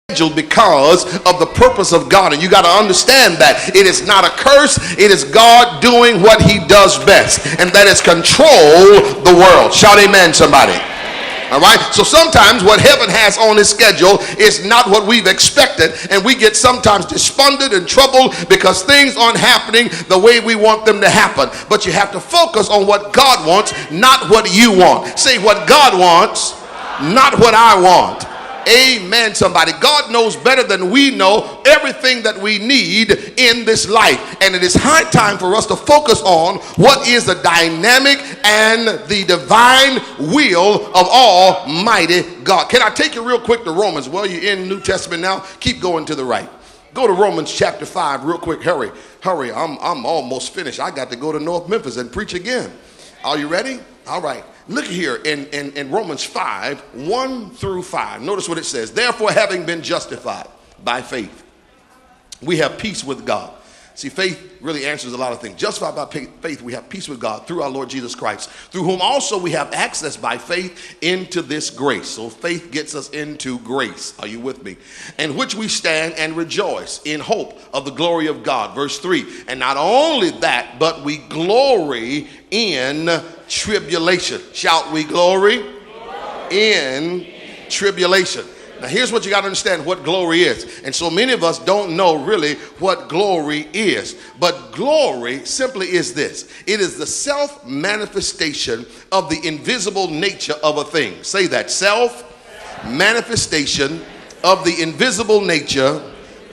because of the purpose of God. And you got to understand that it is not a curse. It is God doing what he does best, and that is control the world. Shout amen, somebody. All right, so sometimes what heaven has on his schedule is not what we've expected, and we get sometimes despondent and troubled because things aren't happening the way we want them to happen. But you have to focus on what God wants, not what you want. Say what God wants, not what I want. Amen, somebody. God knows better than we know everything that we need in this life. And it is high time for us to focus on what is the dynamic and the divine will of Almighty God. Can I take you real quick to Romans? Well, you're in New Testament now. Keep going to the right. Go to Romans chapter 5 real quick. Hurry. I'm almost finished. I got to go to North Memphis and preach again. Are you ready? All right. Look here in Romans 5, 1 through 5. Notice what it says. Therefore, having been justified by faith, we have peace with God. See, faith really answers a lot of things. Justified by faith, we have peace with God through our Lord Jesus Christ, through whom also we have access by faith into this grace. So faith gets us into grace. Are you with me? In which we stand and rejoice in hope of the glory of God. Verse 3. And not only that, but we glory in tribulation. Shout, we glory in tribulation. Now here's what you got to understand what glory is. And so many of us don't know really what glory is. But glory simply is this. It is the self-manifestation of the invisible nature of a thing. Say that. Self-manifestation of the invisible nature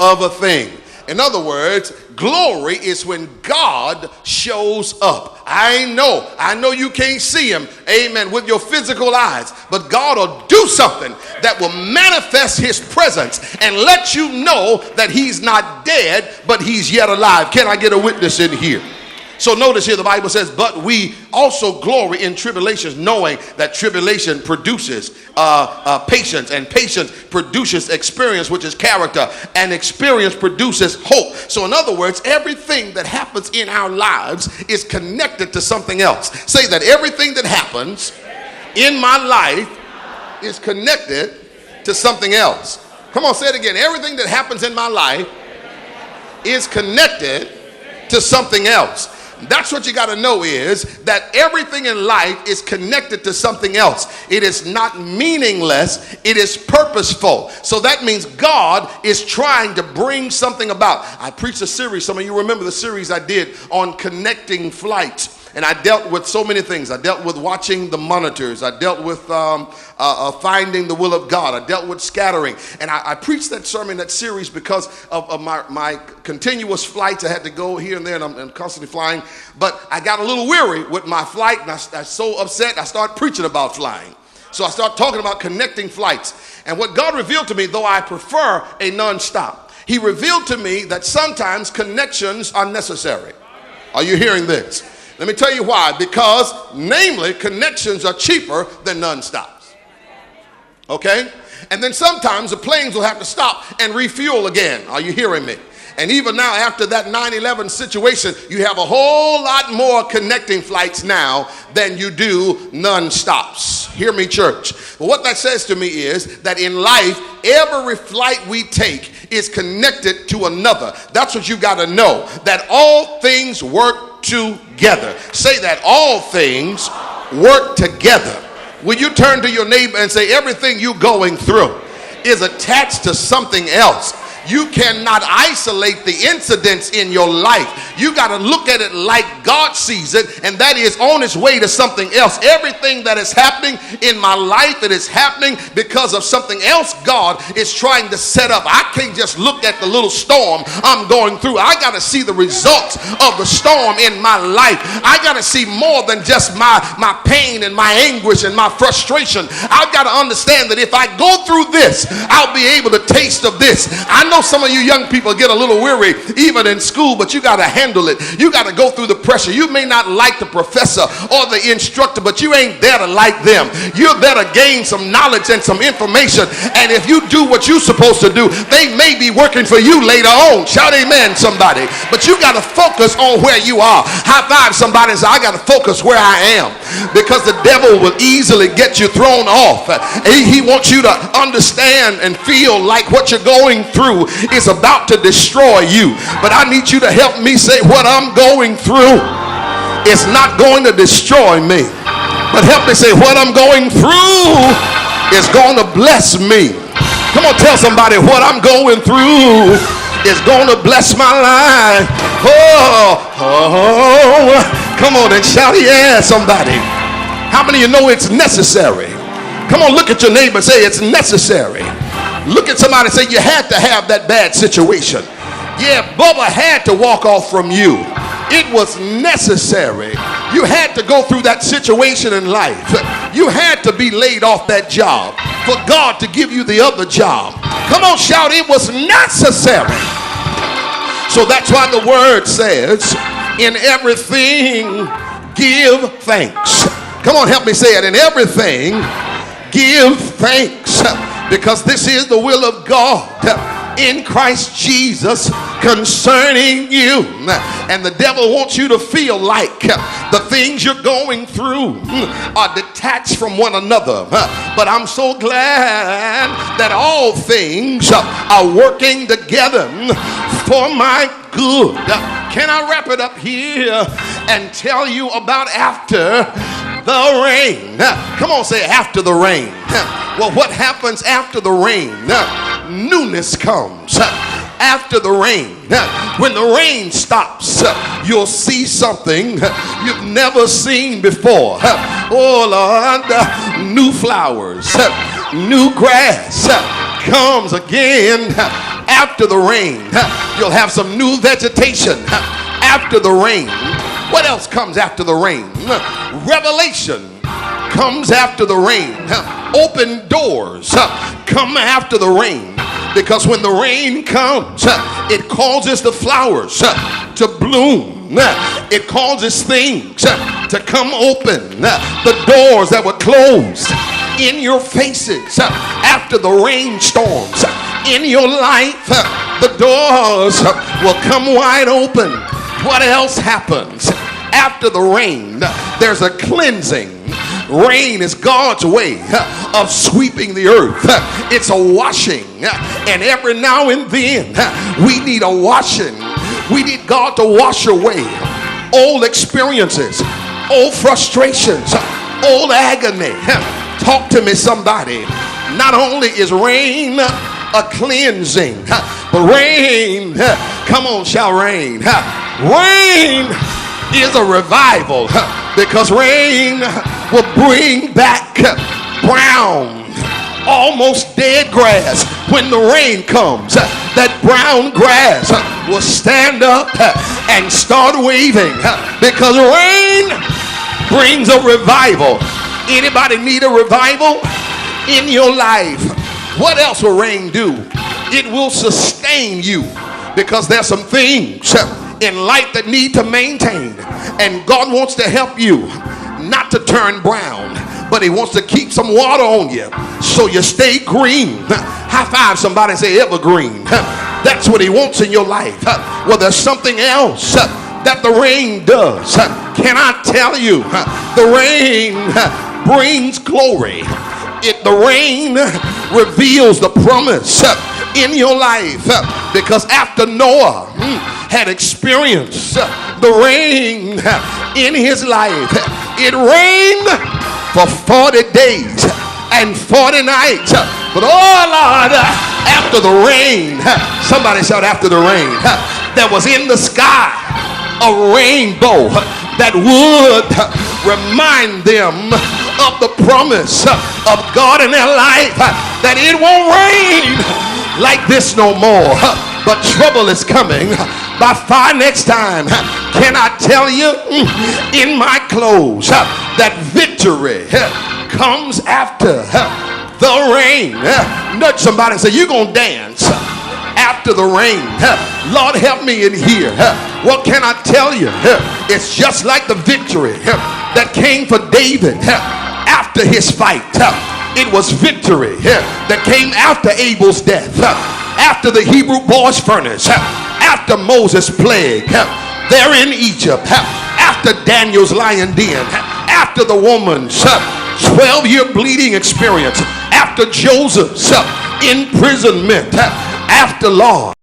of a thing. In other words, glory is when God shows up. I know you can't see him, amen, with your physical eyes, but God will do something that will manifest his presence and let you know that he's not dead, but he's yet alive. Can I get a witness in here? So notice here the Bible says, but we also glory in tribulations, knowing that tribulation produces patience, and patience produces experience, which is character, and experience produces hope. So in other words, everything that happens in our lives is connected to something else. Say that. Everything that happens in my life is connected to something else. Come on, say it again. Everything that happens in my life is connected to something else. That's what you got to know, is that everything in life is connected to something else. It is not meaningless. It is purposeful. So that means God is trying to bring something about. I preached a series. Some of you remember the series I did on connecting flights. And I dealt with so many things. I dealt with watching the monitors. I dealt with finding the will of God. I dealt with scattering. And I preached that sermon, that series, because of my continuous flights. I had to go here and there, and I'm constantly flying. But I got a little weary with my flight, and I was so upset, I started preaching about flying. So I started talking about connecting flights. And what God revealed to me, though I prefer a non-stop, he revealed to me that sometimes connections are necessary. Are you hearing this? Let me tell you why. Because, namely, connections are cheaper than non-stops. Okay? And then sometimes the planes will have to stop and refuel again. Are you hearing me? And even now, after that 9/11 situation, you have a whole lot more connecting flights now than you do non-stops. Hear me, church. But what that says to me is that in life, every flight we take is connected to another. That's what you got to know, that all things work together. Say that. All things work together. Will you turn to your neighbor and say, everything you're going through is attached to something else? You cannot isolate the incidents in your life. You got to look at it like God sees it, and that is on its way to something else. Everything that is happening in my life, it is happening because of something else God is trying to set up. I can't just look at the little storm I'm going through. I got to see the results of the storm in my life. I got to see more than just my pain and my anguish and my frustration. I've got to understand that if I go through this, I'll be able to taste of this. I know know some of you young people get a little weary even in school, but you got to handle it. You got to go through the pressure. You may not like the professor or the instructor, but you ain't there to like them. You're there to gain some knowledge and some information. And if you do what you're supposed to do, they may be working for you later on. Shout amen, somebody. But you got to focus on where you are. High five somebody and say, I got to focus where I am, because the devil will easily get you thrown off. He wants you to understand and feel like what you're going through is about to destroy you. But I need you to help me say, what I'm going through is not going to destroy me. But help me say, what I'm going through is going to bless me. Come on, tell somebody, what I'm going through is going to bless my life. Come on and shout yeah, somebody. How many of you know it's necessary? Come on, look at your neighbor and say, it's necessary. Look at somebody and say, you had to have that bad situation. Yeah, Bubba had to walk off from you. It was necessary. You had to go through that situation in life. You had to be laid off that job for God to give you the other job. Come on, shout, it was necessary. So that's why the word says, in everything, give thanks. Come on, help me say it. In everything, give thanks, because this is the will of God in Christ Jesus concerning you. And the devil wants you to feel like the things you're going through are detached from one another. But I'm so glad that all things are working together for my good. Can I wrap it up here and tell you about after the rain? Come on, say after the rain. Well, what happens after the rain? Newness comes. After the rain, when the rain stops, you'll see something you've never seen before. Oh Lord, new flowers, new grass comes again. After the rain, you'll have some new vegetation. After the rain, what else comes after the rain? Revelation comes after the rain. Open doors come after the rain. Because when the rain comes, it causes the flowers to bloom. It causes things to come open. The doors that were closed in your faces after the rainstorms in your life, the doors will come wide open. What else happens after the rain? There's a cleansing. Rain is God's way of sweeping the earth. It's a washing. And every now and then we need a washing. We need God to wash away old experiences, old frustrations, old agony. Talk to me, somebody. Not only is rain a cleansing, but rain, come on, shout rain. Rain is a revival, because rain will bring back brown, almost dead grass. When the rain comes, that brown grass will stand up and start waving, because rain brings a revival. Anybody need a revival in your life? What else will rain do? It will sustain you, because there's some things in life that need to maintain, and God wants to help you not to turn brown, but he wants to keep some water on you so you stay green. High five somebody and say evergreen. That's what he wants in your life. Well, there's something else that the rain does. Can I tell you, the rain brings glory. The rain reveals the promise in your life, because after Noah had experienced the rain in his life, it rained for 40 days and 40 nights. But oh Lord, after the rain, somebody shout after the rain, there was in the sky a rainbow that would remind them of the promise of God in their life, that it won't rain like this no more, but trouble is coming by far next time. Can I tell you, in my close, that victory comes after the rain. Nudge somebody and say, you're gonna dance after the rain. Lord, help me in here. What can I tell you? It's just like the victory that came for David after his fight. It was victory that came after Abel's death, after the Hebrew boy's furnace, after Moses' plague there in Egypt, after Daniel's lion den, after the woman's 12-year bleeding experience, after Joseph's imprisonment, after Lord.